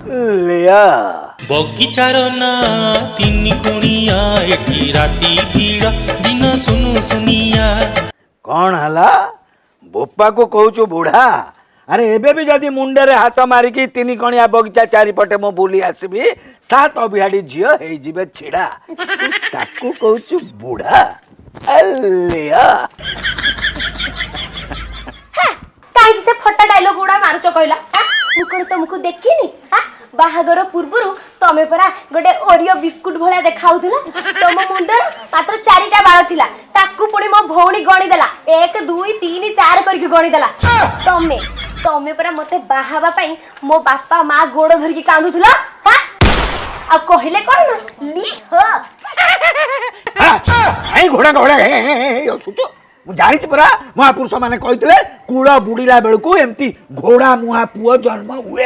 लिया बगीचार ना तीन कुणिया एठी राती भीड़ दिन सुनु सुनिया। कौन हला बोपा को कहूचु बुढ़ा अरे एबे भी जदि मुंडे रे हाथ मारिकी तीन कणिया बगीचा चारिपटे मो बुली आसबी सात अभियाड़ी झियो हेई जिबे छिड़ा ताकू कहूचु बुढ़ा अलिया काहे से फटा डायलॉग गुडा मारुचो कहला मु कोन तुमको देखिनी बाहागर पूर्वरु तमे परा गोटे ओरियो बिस्कुट भला देखाउथिला तम मुंडर मात्र 4टा बाळ थिला ताकू पुणी मो भौणी गणी देला 1 2 3 4 करके गणी देला तमे तमे परा मते बाहाबा पई मो बापा मां गोड़ धरकी कांदुथिला आ कहले कोन ली हो आई घोड़ा घोड़ा हे सुचो मु जानि छी परा महापुरुष माने कहितले कूळ बुडीला बेलकू एमती घोड़ा मुहा पुओ जन्म हुए।